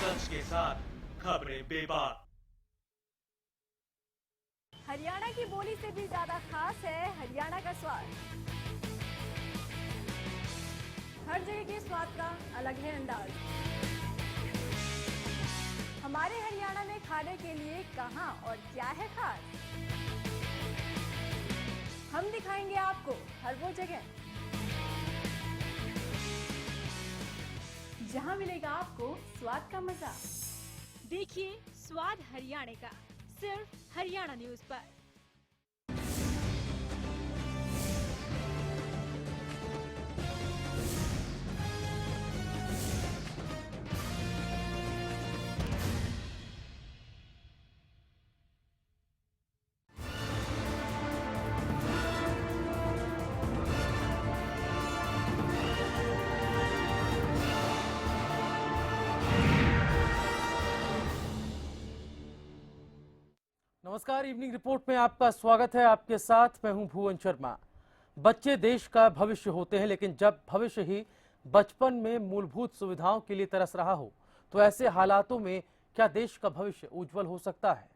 सच के साथ खबरें बेबाक। हरियाणा की बोली से भी ज्यादा खास है हरियाणा का स्वाद। हर जगह के स्वाद का अलग है अंदाज। हमारे हरियाणा में खाने के लिए कहां और क्या है खास, हम दिखाएंगे आपको हर वो जगह जहां मिलेगा आपको स्वाद का मजा। देखिए स्वाद हरियाणा का सिर्फ हरियाणा न्यूज पर। नमस्कार, इवनिंग रिपोर्ट में आपका स्वागत है। आपके साथ मैं हूं भुवन शर्मा। बच्चे देश का भविष्य होते हैं, लेकिन जब भविष्य ही बचपन में मूलभूत सुविधाओं के लिए तरस रहा हो तो ऐसे हालातों में क्या देश का भविष्य उज्जवल हो सकता है?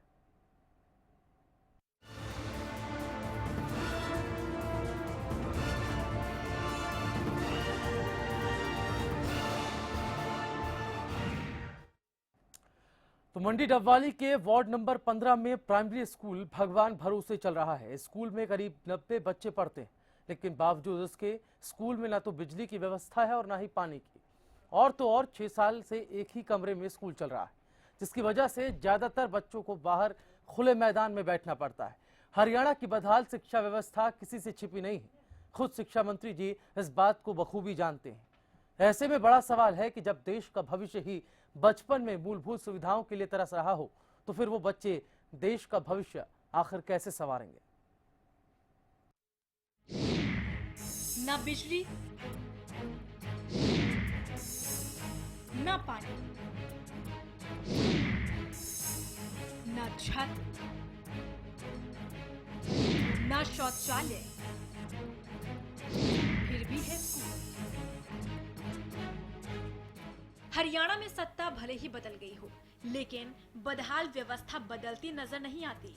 तो मंडी डबवाली के वार्ड नंबर 15 में प्राइमरी स्कूल भगवान भरोसे चल रहा है। स्कूल में करीब 90 बच्चे पढ़ते हैं, लेकिन बावजूद इसके स्कूल में ना तो बिजली की व्यवस्था है और ना ही पानी की। और तो और 6 साल से एक ही कमरे में स्कूल चल रहा है, जिसकी वजह से ज्यादातर बच्चों को बाहर खुले मैदान में बैठना पड़ता है। हरियाणा की बदहाल शिक्षा व्यवस्था किसी से छिपी नहीं है। खुद शिक्षा मंत्री जी इस बात को बखूबी जानते हैं। ऐसे में बड़ा सवाल है कि जब देश का भविष्य ही बचपन में मूलभूत सुविधाओं के लिए तरस रहा हो तो फिर वो बच्चे देश का भविष्य आखिर कैसे संवारेंगे? न बिजली, न पानी, न छत, न शौचालय, फिर भी है स्कूल। हरियाणा में सत्ता भले ही बदल गई हो, लेकिन बदहाल व्यवस्था बदलती नजर नहीं आती,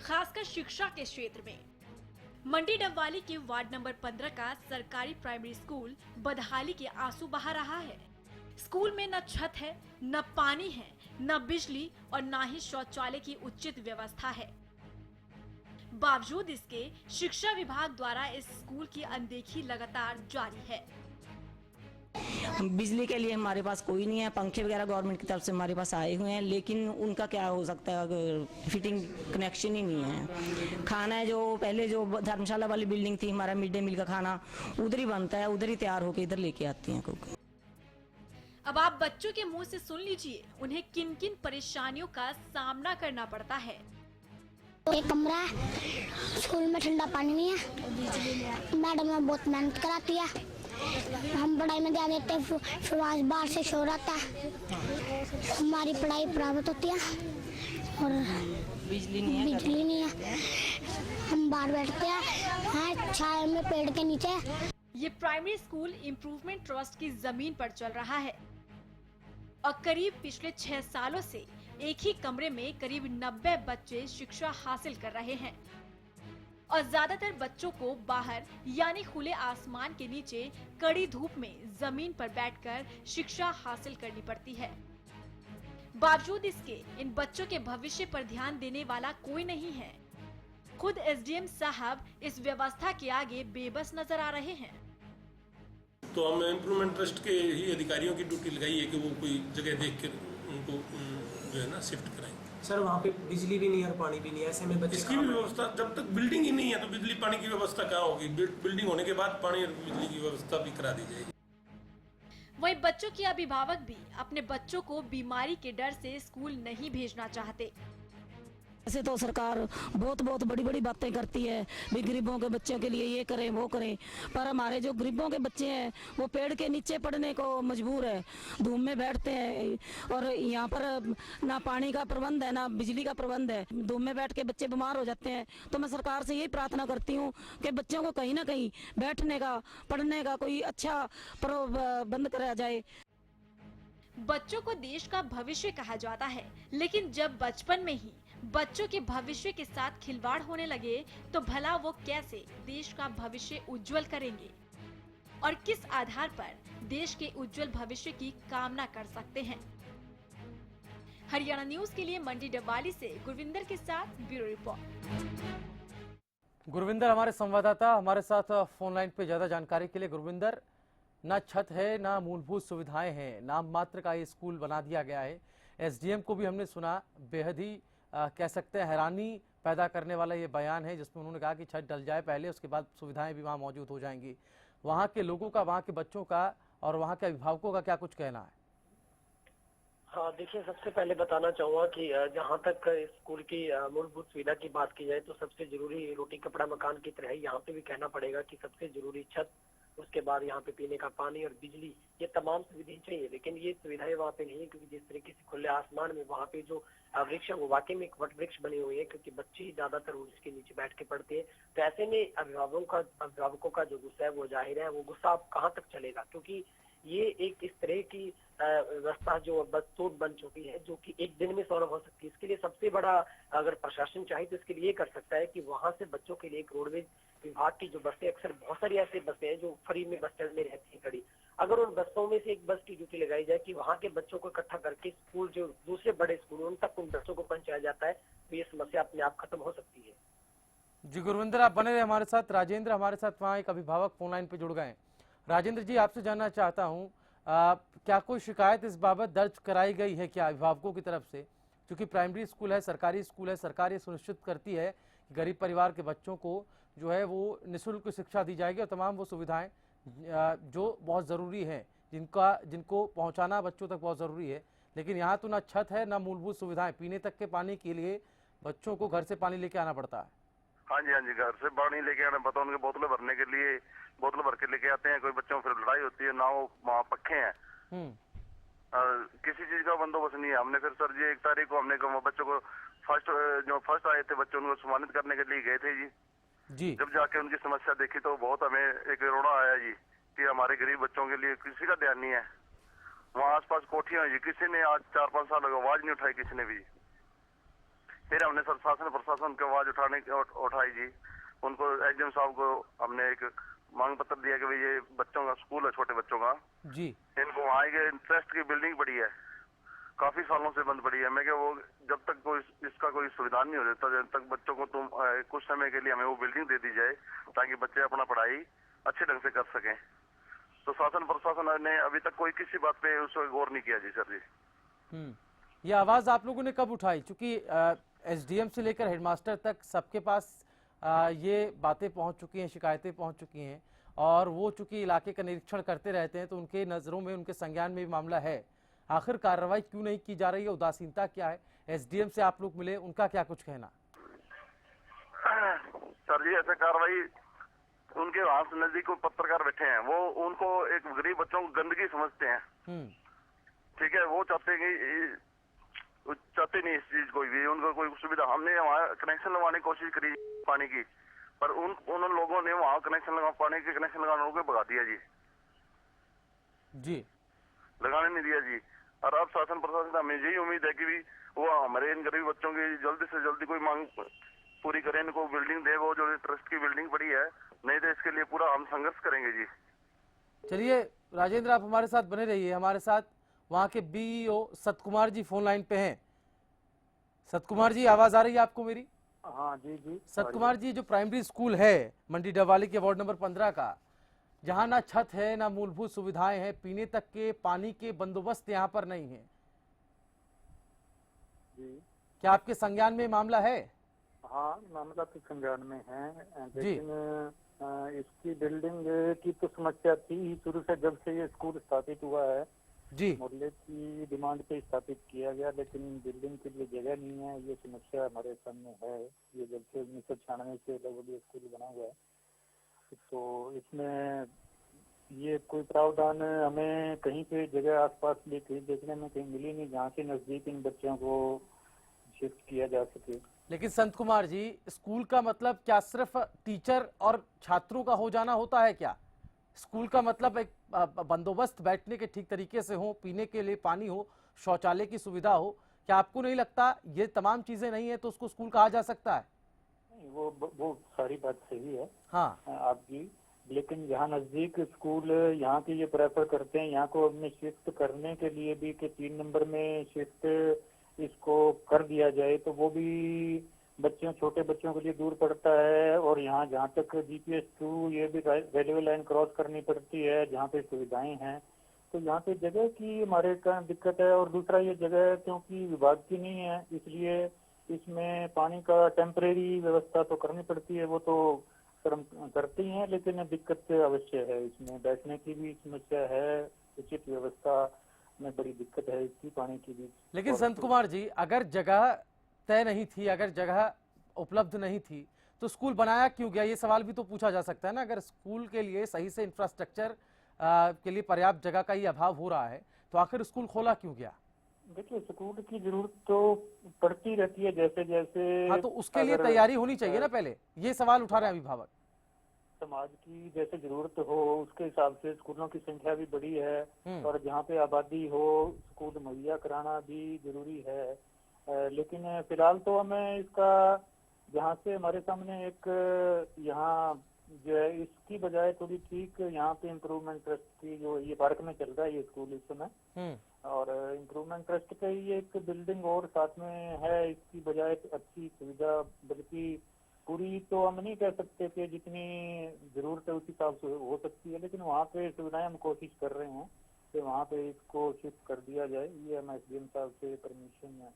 खासकर शिक्षा के क्षेत्र में। मंडी डबवाली के वार्ड नंबर 15 का सरकारी प्राइमरी स्कूल बदहाली के आंसू बहा रहा है। स्कूल में न छत है, न पानी है, न बिजली और न ही शौचालय की उचित व्यवस्था है। बावजूद इसके शिक्षा विभाग द्वारा इस स्कूल की अनदेखी लगातार जारी है। बिजली के लिए हमारे पास कोई नहीं है, पंखे वगैरह गवर्नमेंट की तरफ से हमारे पास आए हुए हैं, लेकिन उनका क्या हो सकता है अगर फिटिंग कनेक्शन ही नहीं है। खाना है जो पहले जो धर्मशाला वाली बिल्डिंग थी, हमारा मिड डे मील का खाना उधर ही बनता है, उधर ही तैयार होकर इधर लेके आती हैं कुक। अब आप बच्चों के मुंह से सुन लीजिए उन्हें किन किन परेशानियों का सामना करना पड़ता है। एक कमरा है, स्कूल में ठंडा पानी नहीं है, मैडम में बहुत मेहनत कराती है, हम पढ़ाई में ध्यान देते हैं, फिर बाहर से शोर आता है, हमारी पढ़ाई प्रभावित होती है और बिजली नहीं है, हम बाहर बैठते हैं छाया में पेड़ के नीचे। ये प्राइमरी स्कूल इम्प्रूवमेंट ट्रस्ट की जमीन पर चल रहा है और करीब पिछले 6 सालों से एक ही कमरे में करीब 90 बच्चे शिक्षा हासिल कर रहे हैं और ज्यादातर बच्चों को बाहर यानी खुले आसमान के नीचे कड़ी धूप में जमीन पर बैठकर शिक्षा हासिल करनी पड़ती है। बावजूद इसके इन बच्चों के भविष्य पर ध्यान देने वाला कोई नहीं है। खुद एसडीएम साहब इस व्यवस्था के आगे बेबस नजर आ रहे हैं। तो हम इम्प्रूवमेंट ट्रस्ट के ही अधिकारियों की ड्यूटी लगाई है कि वो कोई जगह देख कर उनको जो है ना शिफ्ट कराएं। सर वहाँ पे बिजली भी नहीं है और पानी भी नहीं है, ऐसे में बच्चे इसकी भी व्यवस्था, जब तक बिल्डिंग ही नहीं है तो बिजली पानी की व्यवस्था कहाँ होगी? बिल्डिंग होने के बाद पानी और बिजली की व्यवस्था भी करा दी जाएगी। वहीं बच्चों के अभिभावक भी अपने बच्चों को बीमारी के डर से स्कूल नहीं भेजना चाहते। ऐसे तो सरकार बहुत बड़ी बड़ी बातें करती है भी गरीबों के बच्चों के लिए ये करें वो करें, पर हमारे जो गरीबों के बच्चे हैं वो पेड़ के नीचे पढ़ने को मजबूर है, धूप में बैठते हैं और यहाँ पर ना पानी का प्रबंध है ना बिजली का प्रबंध है, धूप में बैठ के बच्चे बीमार हो जाते हैं। तो मैं सरकार से यही प्रार्थना करती हूँ कि बच्चों को कहीं ना कहीं बैठने का पढ़ने का कोई अच्छा प्रबंध कराया जाए। बच्चों को देश का भविष्य कहा जाता है, लेकिन जब बचपन में ही बच्चों के भविष्य के साथ खिलवाड़ होने लगे तो भला वो कैसे देश का भविष्य उज्जवल करेंगे और किस आधार पर देश के उज्जवल भविष्य की कामना कर सकते हैं। हरियाणा न्यूज के लिए मंडी डबवाली से गुरविंदर के साथ ब्यूरो रिपोर्ट। गुरविंदर हमारे संवाददाता हमारे साथ फोन लाइन पे ज्यादा जानकारी के लिए। गुरविंदर, ना छत है ना मूलभूत सुविधाएं हैं, नाम मात्र का ये स्कूल बना दिया गया है। एसडीएम को भी हमने सुना, बेहद ही कह सकते हैं हैरानी पैदा करने वाला ये बयान है, जिसमें उन्होंने कहा कि छत डल जाए पहले, उसके बाद सुविधाएं भी वहां मौजूद हो जाएंगी। वहां के लोगों का, वहां के बच्चों का और वहां के अभिभावकों का क्या कुछ कहना है? हाँ, देखिए, सबसे पहले बताना चाहूँगा कि जहाँ तक स्कूल की मूलभूत सुविधा की बात की जाए तो सबसे जरूरी रोटी कपड़ा मकान की तरह यहाँ पे भी कहना पड़ेगा कि सबसे जरूरी छत, उसके बाद यहाँ पे पीने का पानी और बिजली, ये तमाम सुविधाएं चाहिए। लेकिन ये सुविधाएं वहाँ पे नहीं है, क्योंकि जिस तरीके से खुले आसमान में वहाँ पे जो वृक्ष है वो वाकई में एक वट वृक्ष बने हुए हैं, क्योंकि बच्चे ही ज्यादातर उसके नीचे बैठ के पढ़ते हैं। तो ऐसे में अभिभावकों का जो गुस्सा है वो जाहिर है, वो गुस्सा अब कहाँ तक चलेगा, क्योंकि ये एक इस तरह की व्यवस्था जो बदसूर बन चुकी है, जो कि एक दिन में सॉल्व हो सकती है। इसके लिए सबसे बड़ा, अगर प्रशासन चाहे तो इसके लिए कर सकता है कि वहां से बच्चों के लिए एक रोडवेज विभाग की जो बसें, अक्सर बहुत सारी ऐसी बसें हैं जो फ्री में बस स्टैंड में रहती है खड़ी, अगर उन बसों में से एक बस की ड्यूटी लगाई जाए कि वहाँ के बच्चों को इकट्ठा करके स्कूल, जो दूसरे बड़े स्कूल उन तक उन बच्चों को पहुंचाया जाता है, तो ये समस्या अपने आप खत्म हो सकती है। जी गुरविंदर, आप बने रहे हमारे साथ। राजेंद्र हमारे साथ वहाँ एक अभिभावक फोन लाइन पे जुड़ गए हैं। राजेंद्र जी, आपसे जानना चाहता हूँ, क्या कोई शिकायत इस बाबत दर्ज कराई गई है क्या अभिभावकों की तरफ से? क्योंकि प्राइमरी स्कूल है, सरकारी स्कूल है, सरकार ये सुनिश्चित करती है कि गरीब परिवार के बच्चों को जो है वो निःशुल्क शिक्षा दी जाएगी और तमाम वो सुविधाएं जो बहुत ज़रूरी हैं, जिनको पहुंचाना बच्चों तक बहुत ज़रूरी है। लेकिन यहाँ तो ना छत है ना मूलभूत सुविधाएं, पीने तक के पानी के लिए बच्चों को घर से पानी लेके आना पड़ता है। हाँ जी, घर से पानी लेके आना पड़ता है। उनके बोतलें भरने के लिए बोतल भर के लेके आते हैं। कोई बच्चों फिर लड़ाई होती है ना, वो वहाँ पक्के हैं, किसी चीज का बंदोबस्त नहीं है। हमने फिर सर जी 1 तारीख को हमने बच्चों को फर्स्ट आए थे बच्चों को सम्मानित करने के लिए गए थे जी। जब जाके उनकी समस्या देखी तो बहुत हमें एक रोड़ा आया जी कि हमारे गरीब बच्चों के लिए किसी का ध्यान नहीं है। वहाँ आसपास कोठियां जी, किसी ने आज 4-5 साल आवाज नहीं उठाई किसी ने भी। फिर हमने शासन प्रशासन की आवाज उठाई जी। उनको एसडीएम साहब को हमने एक मांग पत्र दिया कि भाई ये बच्चों का स्कूल है, छोटे बच्चों का जी, इनको वहाँ के ट्रस्ट की बिल्डिंग पड़ी है, काफी सालों से बंद पड़ी है। मैं क्या वो जब तक कोई इसका कोई सुविधा नहीं हो जाता, जब तक बच्चों को तुम कुछ समय के लिए हमें वो बिल्डिंग दे दी जाए ताकि बच्चे अपना पढ़ाई अच्छे ढंग से कर सकें। तो शासन प्रशासन ने अभी तक कोई किसी बात पे उस पर गौर नहीं किया जी सर जी। ये आवाज आप लोगों ने कब उठाई? क्योंकि एसडीएम से लेकर हेडमास्टर तक सबके पास ये बातें पहुंच चुकी हैं, शिकायतें पहुंच चुकी हैं, और वो चूंकि इलाके का निरीक्षण करते रहते हैं तो उनके नजरों में, उनके संज्ञान में भी मामला है। आखिर कार्रवाई क्यों नहीं की जा रही है? उदासीनता क्या है? एसडीएम से आप लोग मिले, उनका क्या कुछ कहना? सर जी, ऐसे कार्रवाई उनके वहां से नजदीक पत्रकार बैठे हैं, वो उनको एक गरीब बच्चों को गंदगी समझते हैं। ठीक है, वो चाहते नहीं इस चीज कोई भी, उनको कोई सुविधा। हमने वहाँ कनेक्शन लगवाने की कोशिश करी पानी की, पर उन लोगों ने वहाँ पानी के कनेक्शन लगाने को भगा दिया जी, लगाने नहीं दिया जी। और अब शासन प्रशासन हमें यही उम्मीद है कि भी वो हमारे इन गरीब बच्चों की जल्दी से जल्दी कोई मांग पूरी करें, इनको बिल्डिंग दे, वो जो ट्रस्ट की बिल्डिंग पड़ी है, नहीं तो इसके लिए पूरा हम संघर्ष करेंगे जी। चलिए राजेंद्र, आप हमारे साथ बने रहिए। हमारे साथ वहाँ के बीईओ सतकुमार जी फोन लाइन पे हैं। सतकुमार जी, आवाज आ रही है आपको मेरी? हाँ जी। सतकुमार जी, जो प्राइमरी स्कूल है मंडी डबवाली के वार्ड नंबर 15 का, जहाँ ना छत है ना मूलभूत सुविधाएं हैं, पीने तक के पानी के बंदोबस्त यहाँ पर नहीं है जी, क्या आपके संज्ञान में मामला है? हाँ, मामला तो संज्ञान में है, लेकिन इसकी बिल्डिंग की तो समस्या थी ही शुरू से, जब से ये स्कूल स्थापित हुआ है जी। मोहल्ले की डिमांड पे स्थापित किया गया, लेकिन बिल्डिंग के लिए जगह नहीं है। ये समस्या हमारे सामने है। ये जब से 1996 से लगभग स्कूल बना हुआ है, तो इसमें ये कोई प्रावधान हमें कहीं पे जगह आसपास भी कहीं देखने में कहीं मिली नहीं जहाँ से नजदीक इन बच्चों को शिफ्ट किया जा सके। लेकिन संत कुमार जी, स्कूल का मतलब क्या सिर्फ टीचर और छात्रों का हो जाना होता है क्या? स्कूल का मतलब एक बंदोबस्त बैठने के ठीक तरीके से हो, पीने के लिए पानी हो, शौचालय की सुविधा हो। क्या आपको नहीं लगता ये तमाम चीजें नहीं है तो उसको स्कूल कहा जा सकता है? वो सारी बात सही है हाँ आपकी, लेकिन यहाँ नजदीक स्कूल यहाँ के ये प्रेफर करते हैं यहाँ को अपने शिफ्ट करने के लिए भी कि 3 नंबर में शिफ्ट इसको कर दिया जाए, तो वो भी बच्चों छोटे बच्चों के लिए दूर पड़ता है। और यहाँ जहाँ तक GPS 2 ये भी रेलवे लाइन क्रॉस करनी पड़ती है जहाँ पे सुविधाएं हैं, तो यहाँ पे जगह की हमारे का दिक्कत है। और दूसरा ये जगह क्योंकि विभाग की नहीं है, इसलिए इसमें पानी का टेम्परेरी व्यवस्था तो करनी पड़ती है, वो तो करती हैं, लेकिन दिक्कत अवश्य है। इसमें बैठने की भी समस्या है, उचित व्यवस्था में बड़ी दिक्कत है इसकी, पानी की भी। लेकिन संत कुमार जी, अगर जगह तय नहीं थी, अगर जगह उपलब्ध नहीं थी तो स्कूल बनाया क्यों गया? ये सवाल भी तो पूछा जा सकता है ना। अगर स्कूल के लिए सही से इंफ्रास्ट्रक्चर के लिए पर्याप्त जगह का ही अभाव हो रहा है तो आखिर स्कूल खोला क्यों गया? देखिए, स्कूल की जरूरत तो पड़ती रहती है जैसे जैसे। हाँ, तो उसके लिए तैयारी होनी चाहिए ना पहले, ये सवाल उठा रहे हैं अभिभावक। समाज की जैसे जरूरत हो उसके हिसाब से स्कूलों की संख्या भी बड़ी है, और जहाँ पे आबादी हो स्कूल मुहैया कराना भी जरूरी है। लेकिन फिलहाल तो हमें इसका जहाँ से हमारे सामने एक यहाँ जो है इसकी बजाय थोड़ी ठीक यहाँ पे इम्प्रूवमेंट ट्रस्ट की जो ये पार्क में चल रहा है ये स्कूल इस समय, और इम्प्रूवमेंट ट्रस्ट का ही एक बिल्डिंग और साथ में है, इसकी बजाय अच्छी सुविधा, बल्कि पूरी तो हम नहीं कह सकते कि जितनी जरूरत है उसी हिसाब से हो सकती है, लेकिन वहाँ पे सुविधाएं हम कोशिश कर रहे हैं कि वहाँ पे इसको शिफ्ट कर दिया जाए। ये हम SDM साहब से परमिशन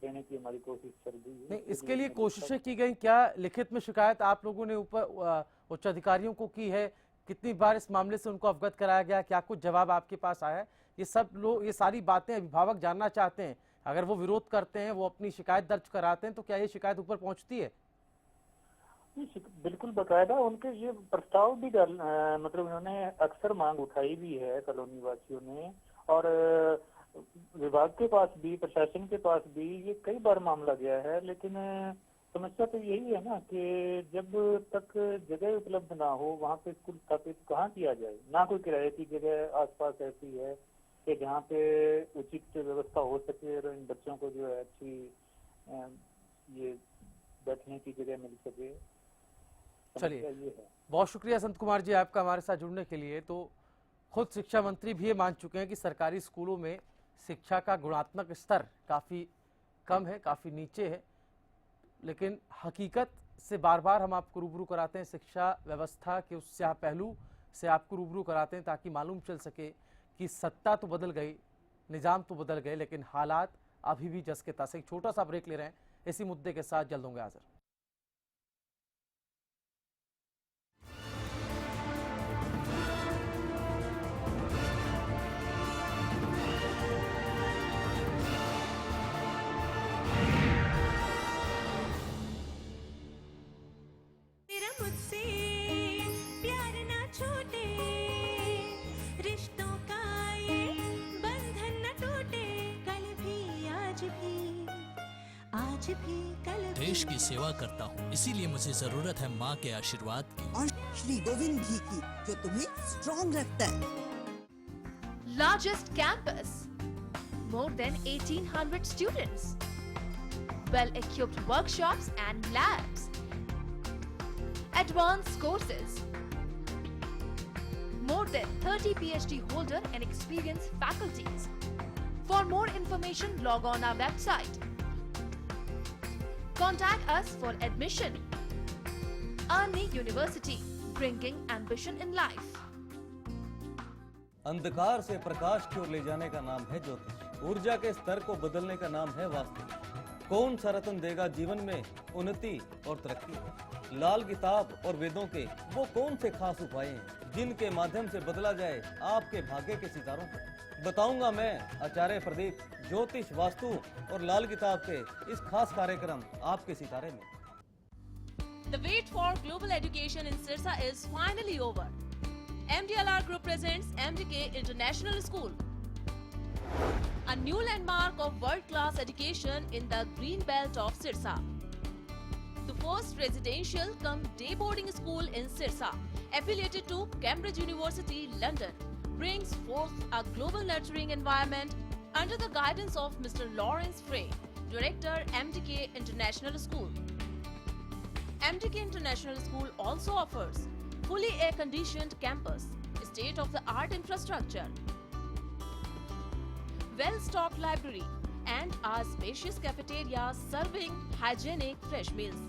देने की हमारी कोशिश चल रही है। नहीं, इसके लिए कोशिशें की गई? क्या लिखित में शिकायत आप लोगों ने ऊपर उच्च अधिकारियों को की है? कितनी बार इस मामले से उनको अवगत कराया गया? क्या कुछ जवाब आपके पास आया है? ये सब लोग, ये सारी बातें अभिभावक जानना चाहते हैं। अगर वो विरोध करते हैं, वो अपनी शिकायत दर्ज कराते हैं, तो क्या ये शिकायत ऊपर पहुंचती है? बिल्कुल बकायदा उनके ये प्रस्ताव भी मतलब उन्होंने अक्सर मांग उठाई भी है कॉलोनी वासियों ने, और विभाग के पास भी, प्रशासन के पास भी ये कई बार मामला गया है। लेकिन समस्या तो यही है ना कि जब तक जगह उपलब्ध ना हो वहाँ पे स्कूल स्थापित कहाँ किया जाए। ना कोई किराए की जगह आसपास ऐसी है कि जहाँ पे उचित व्यवस्था हो सके और इन बच्चों को जो है अच्छी ये बैठने की जगह मिल सके। चलिए, बहुत शुक्रिया संत कुमार जी आपका हमारे साथ जुड़ने के लिए। तो खुद शिक्षा मंत्री भी ये मान चुके हैं कि सरकारी स्कूलों में शिक्षा का गुणात्मक स्तर काफ़ी कम है, काफ़ी नीचे है, लेकिन हकीकत से बार बार हम आपको रूबरू कराते हैं, शिक्षा व्यवस्था के उस स्याह पहलू से आपको रूबरू कराते हैं ताकि मालूम चल सके कि सत्ता तो बदल गई, निज़ाम तो बदल गए, लेकिन हालात अभी भी जस के तस। एक छोटा सा ब्रेक ले रहे हैं, इसी मुद्दे के साथ जल्द होंगे हाजिर। देश की सेवा करता हूँ, इसीलिए मुझे जरूरत है माँ के आशीर्वाद की और श्री गोविंद घी की, जो तुम्हें स्ट्रॉन्ग रखता है। Largest campus, more than 1800 students, well-equipped workshops and labs, advanced courses, more than 30 PhD holder and experienced faculties. For more information, log on our website. Contact us for admission. Arni University, bringing ambition in life. अंधकार से प्रकाश की ओर ले जाने का नाम है ज्योतिष, ऊर्जा के स्तर को बदलने का नाम है वास्तु। कौन सा रत्न देगा जीवन में उन्नति और तरक्की? लाल किताब और वेदों के वो कौन से खास उपाय हैं जिनके माध्यम से बदला जाए आपके भाग्य के सितारों को? बताऊंगा मैं आचार्य प्रदीप, ज्योतिष, वास्तु और लाल किताब के इस खास कार्यक्रम आपके सितारे में। The wait for global education in Sirsa is finally over. MDLR Group presents MDK International School, a new landmark of world-class education in the green belt of Sirsa. The first residential cum day boarding school in Sirsa, affiliated to Cambridge University, London, brings forth a global nurturing environment under the guidance of Mr. Lawrence Frey, Director, MDK International School. MDK International School also offers fully air-conditioned campus, state-of-the-art infrastructure, well-stocked library, and a spacious cafeteria serving hygienic fresh meals.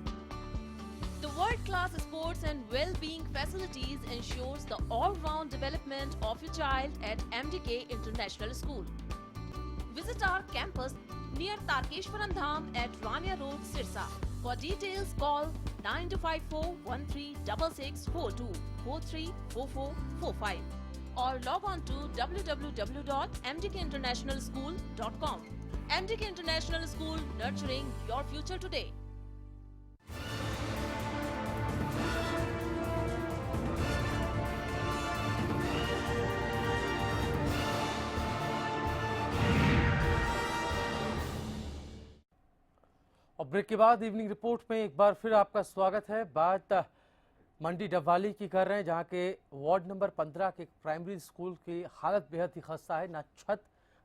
The world-class sports and well-being facilities ensures the all-round development of your child at MDK International School. Visit our campus near Tarkeshwaram Dham at Rania Road, Sirsa. For details, call 9254136642 434445 or log on to www.mdkinternationalschool.com. MDK International School, nurturing your future today. और break के बाद evening report में एक बार फिर आपका स्वागत है। बात मंडी डबवाली की कर रहे हैं, जहां के वार्ड नंबर 15 के प्राइमरी स्कूल की हालत बेहद ही खस्ता है। ना छत,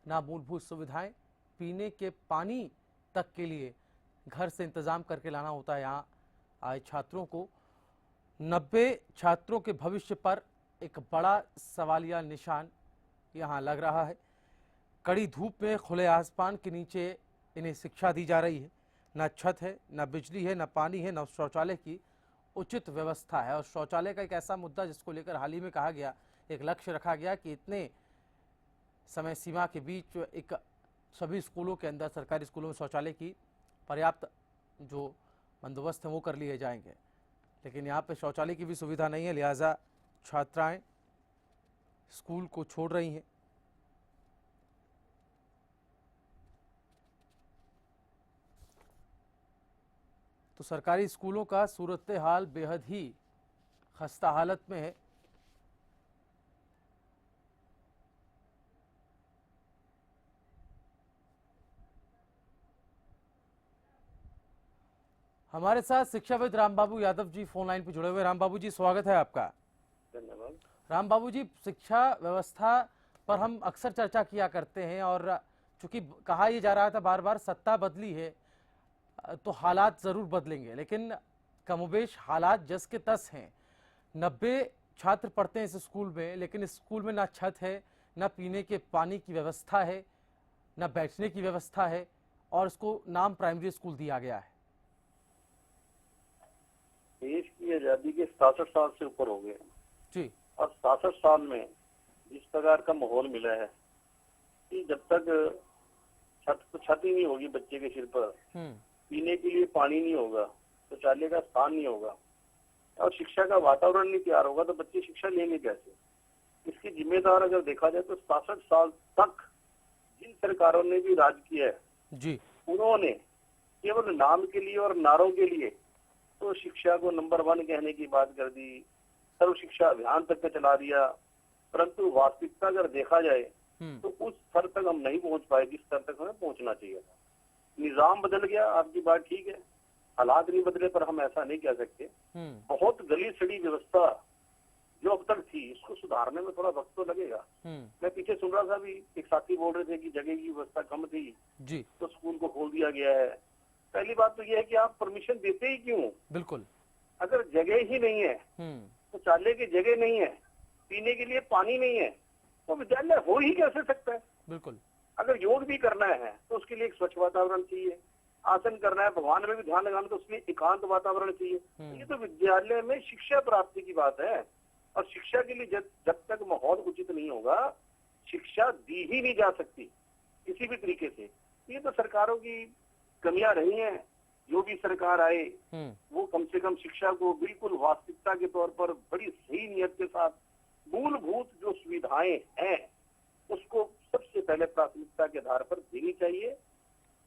ना मूलभूत सुविधाएं, पीने के पानी तक के लिए घर से इंतजाम करके लाना होता है। यहाँ आए छात्रों को 90 छात्रों के भविष्य पर एक बड़ा सवालिया निशान यहाँ लग रहा है। कड़ी धूप में खुले आसमान के नीचे इन्हें शिक्षा दी जा रही है। न छत है, न बिजली है, न पानी है, न शौचालय की उचित व्यवस्था है। और शौचालय का एक ऐसा मुद्दा जिसको लेकर हाल ही में कहा गया, एक लक्ष्य रखा गया कि इतने समय सीमा के बीच एक सभी स्कूलों के अंदर, सरकारी स्कूलों में शौचालय की पर्याप्त जो बंदोबस्त है वो कर लिए जाएंगे। लेकिन यहाँ पे शौचालय की भी सुविधा नहीं है, लिहाजा छात्राएं स्कूल को छोड़ रही हैं। तो सरकारी स्कूलों का सूरत हाल बेहद ही खस्ता हालत में है। हमारे साथ शिक्षाविद रामबाबू यादव जी फोन लाइन पर जुड़े हुए। रामबाबू जी, स्वागत है आपका। धन्यवाद। रामबाबू जी, शिक्षा व्यवस्था पर हम अक्सर चर्चा किया करते हैं और चूंकि कहा यह जा रहा था बार बार सत्ता बदली है तो हालात जरूर बदलेंगे, लेकिन कमोबेश हालात जस के तस हैं। 90 छात्र पढ़ते हैं इस स्कूल में, लेकिन इस स्कूल में ना छत है, ना पीने के पानी की व्यवस्था है, ना बैठने की व्यवस्था है, और इसको नाम प्राइमरी स्कूल दिया गया है। देश की आजादी के 67 साल से ऊपर हो गए जी, और 67 साल में जिस प्रकार का माहौल मिला है कि जब तक छत ही नहीं होगी बच्चे के सिर पर, पीने के लिए पानी नहीं होगा, शौचालय का स्थान नहीं होगा और शिक्षा का वातावरण नहीं तैयार होगा, तो बच्चे शिक्षा लेंगे कैसे? इसकी जिम्मेदार अगर देखा जाए तो 67 साल तक जिन सरकारों ने भी राज किया है जी, उन्होंने केवल नाम के लिए और नारों के लिए तो शिक्षा को नंबर 1 कहने की बात कर दी, सर्व शिक्षा अभियान तक चला दिया, परंतु वास्तविकता अगर देखा जाए तो उस स्तर तक हम नहीं पहुंच पाए जिस स्तर तक हमें पहुंचना चाहिए था। निजाम बदल गया, आपकी बात ठीक है, हालात नहीं बदले, पर हम ऐसा नहीं कह सकते। बहुत गली सड़ी व्यवस्था जो अब तक थी, इसको सुधारने में थोड़ा वक्त तो लगेगा। मैं पीछे सुन रहा था भी, एक साथी बोल रहे थे कि जगह की व्यवस्था कम थी जी, तो स्कूल को खोल दिया गया है। पहली बात तो यह है कि आप परमिशन देते ही क्यों? बिल्कुल, अगर जगह ही नहीं है, शौचालय की जगह नहीं है, पीने के लिए पानी नहीं है, तो विद्यालय हो ही कैसे सकता है? बिल्कुल। अगर योग भी करना है तो उसके लिए एक स्वच्छ वातावरण चाहिए, आसन करना है, भगवान में भी ध्यान लगाना तो उसके लिए एकांत वातावरण चाहिए। ये तो विद्यालय में शिक्षा प्राप्ति की बात है, और शिक्षा के लिए जब तक माहौल उचित नहीं होगा, शिक्षा दी ही नहीं जा सकती किसी भी तरीके से। ये तो सरकारों की कमियां रही हैं। जो भी सरकार आए वो कम से कम शिक्षा को बिल्कुल वास्तविकता के तौर पर बड़ी सही नियत के साथ मूलभूत जो सुविधाएं हैं उसको सबसे पहले प्राथमिकता के आधार पर देनी चाहिए,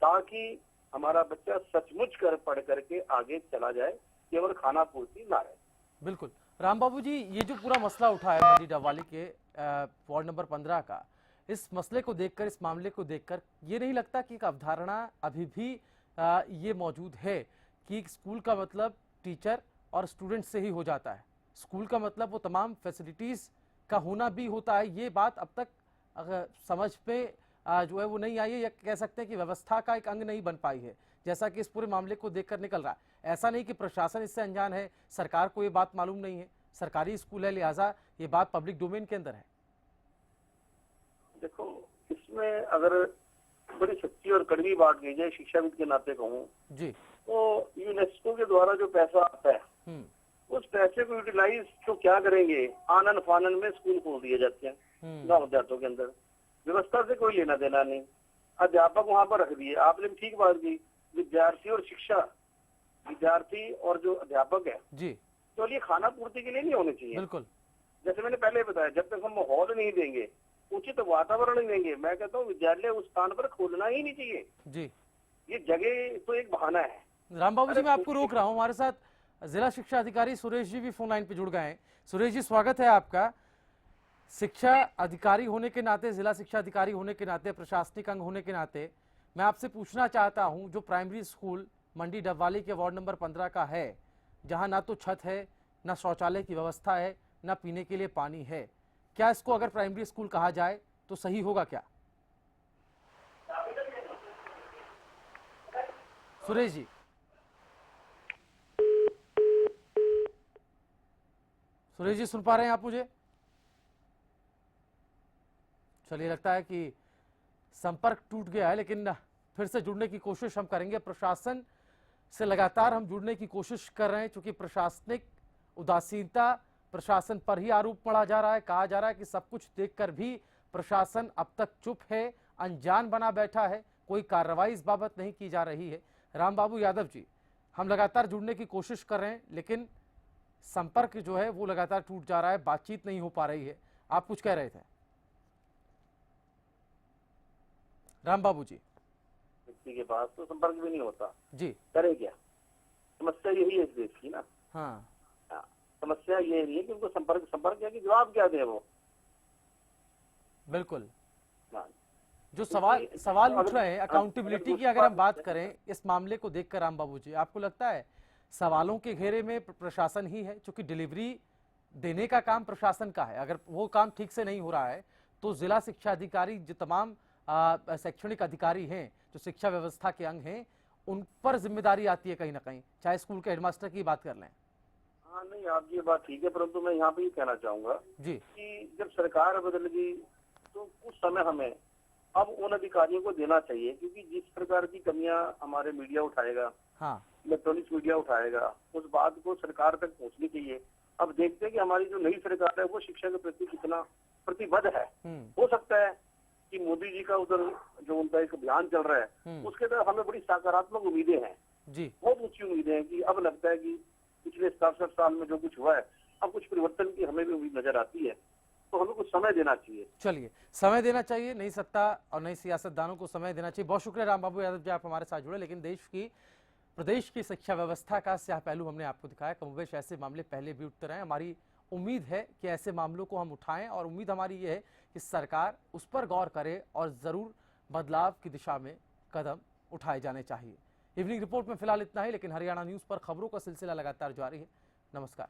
ताकि हमारा बच्चा सचमुच पढ़ करके आगे चला जाए, केवल खाना पूर्ति ना रहे। बिल्कुल। रामबाबू जी, ये जो पूरा मसला उठा है मंडी डबवाली के वार्ड नंबर 15 का, इस मसले को देखकर, इस मामले को देखकर ये नहीं लगता कि एक अवधारणा अभी भी ये मौजूद है कि स्कूल का मतलब टीचर और स्टूडेंट से ही हो जाता है, स्कूल का मतलब वो तमाम फैसिलिटीज का होना भी होता है। ये बात अब तक अगर समझ पे जो है वो नहीं आई है, या कह सकते हैं कि व्यवस्था का एक अंग नहीं बन पाई है, जैसा कि इस पूरे मामले को देखकर निकल रहा है। ऐसा नहीं कि प्रशासन इससे अनजान है, सरकार को ये बात मालूम नहीं है, सरकारी स्कूल है, लिहाजा ये बात पब्लिक डोमेन के अंदर है। देखो, इसमें अगर बड़ी सच्ची और कड़वी बात की जाए, शिक्षाविद के नाते कहूँ जी, तो यूनेस्को के द्वारा जो पैसा आता है उस पैसे को यूटिलाइज तो क्या करेंगे, आनन फानन में स्कूल खोल दिए जाते हैं गाँव देहातों के अंदर, व्यवस्था से कोई लेना देना नहीं, अध्यापक वहाँ पर रख दिए। आपने ठीक बात की, विद्यार्थी और शिक्षा, विद्यार्थी और जो अध्यापक है जी, तो ये खाना पूर्ति के लिए नहीं होने चाहिए। बिल्कुल, जैसे मैंने पहले बताया, जब तक हम माहौल नहीं देंगे, उचित वातावरण नहीं देंगे, मैं कहता हूँ विद्यालय उस स्थान पर खोलना ही नहीं चाहिए जी। ये जगह तो एक बहाना है। रामबाबू जी, मैं आपको रोक रहा हूँ, हमारे साथ जिला शिक्षा अधिकारी सुरेश जी भी फोन लाइन पे जुड़ गए हैं। सुरेश जी, स्वागत है आपका। शिक्षा अधिकारी होने के नाते, जिला शिक्षा अधिकारी होने के नाते, प्रशासनिक अंग होने के नाते मैं आपसे पूछना चाहता हूं, जो प्राइमरी स्कूल मंडी डबवाली के वार्ड नंबर 15 का है, जहां ना तो छत है, ना शौचालय की व्यवस्था है, ना पीने के लिए पानी है, क्या इसको अगर प्राइमरी स्कूल कहा जाए तो सही होगा क्या? सुरेश जी, सुरेश जी सुन पा रहे हैं आप मुझे? चलिए, लगता है कि संपर्क टूट गया है, लेकिन फिर से जुड़ने की कोशिश हम करेंगे। प्रशासन से लगातार हम जुड़ने की कोशिश कर रहे हैं, क्योंकि प्रशासनिक उदासीनता, प्रशासन पर ही आरोप पड़ा जा रहा है। कहा जा रहा है कि सब कुछ देखकर भी प्रशासन अब तक चुप है, अनजान बना बैठा है, कोई कार्रवाई इस बाबत नहीं की जा रही है। रामबाबू यादव जी, हम लगातार जुड़ने की कोशिश कर रहे हैं, लेकिन संपर्क जो है वो लगातार टूट जा रहा है, बातचीत नहीं हो पा रही है। आप कुछ कह रहे थे रामबाबू जी? व्यक्ति के पास तो संपर्क भी नहीं होता जी, करे क्या? समस्या यही है इस देश की ना। हाँ, समस्या ये नहीं है कि उनको संपर्क है कि जवाब क्या दे वो। बिल्कुल। हाँ। जो सवाल उठ रहे हैं अकाउंटेबिलिटी की, अगर हम बात करें इस मामले को देखकर रामबाबू जी, आपको लगता है सवालों के घेरे में प्रशासन ही है? क्योंकि डिलीवरी देने का काम प्रशासन का है, अगर वो काम ठीक से नहीं हो रहा है तो जिला शिक्षा अधिकारी, जो तमाम शैक्षणिक अधिकारी हैं, जो शिक्षा व्यवस्था के अंग हैं, उन पर जिम्मेदारी आती है कहीं ना कहीं, चाहे स्कूल के हेडमास्टर की बात कर लें। हाँ, नहीं, आप ये बात ठीक है, परंतु मैं यहाँ पे ये कहना चाहूंगा जी कि जब सरकार बदल गई तो कुछ समय हमें अब उन अधिकारियों को देना चाहिए, क्योंकि जिस प्रकार की कमियां हमारे मीडिया उठाएगा, हाँ, इलेक्ट्रॉनिक्स मीडिया उठाएगा, उस बात को सरकार तक पहुंचनी चाहिए। अब देखते हैं कि हमारी जो नई सरकार है वो शिक्षा के प्रति कितना प्रतिबद्ध है। हो सकता है कि मोदी जी का उधर जो उनका एक अभियान चल रहा है उसके तरफ हमें बड़ी सकारात्मक उम्मीदें हैं जी, बहुत ऊंची उम्मीदें हैं कि अब लगता है कि पिछले 67 साल में जो कुछ हुआ है, अब कुछ परिवर्तन की हमें भी उम्मीद नजर आती है, तो हमें कुछ समय देना चाहिए। चलिए, समय देना चाहिए, नई सत्ता और नई सियासतदानों को समय देना चाहिए। बहुत शुक्रिया रामबाबू यादव जी, आप हमारे साथ जुड़े। लेकिन प्रदेश की शिक्षा व्यवस्था का स्याह पहलू हमने आपको दिखाया। कमोबेश ऐसे मामले पहले भी उठते रहे। हमारी उम्मीद है कि ऐसे मामलों को हम उठाएं, और उम्मीद हमारी ये है कि सरकार उस पर गौर करे और ज़रूर बदलाव की दिशा में कदम उठाए जाने चाहिए। इवनिंग रिपोर्ट में फिलहाल इतना ही, लेकिन हरियाणा न्यूज़ पर खबरों का सिलसिला लगातार जारी है। नमस्कार।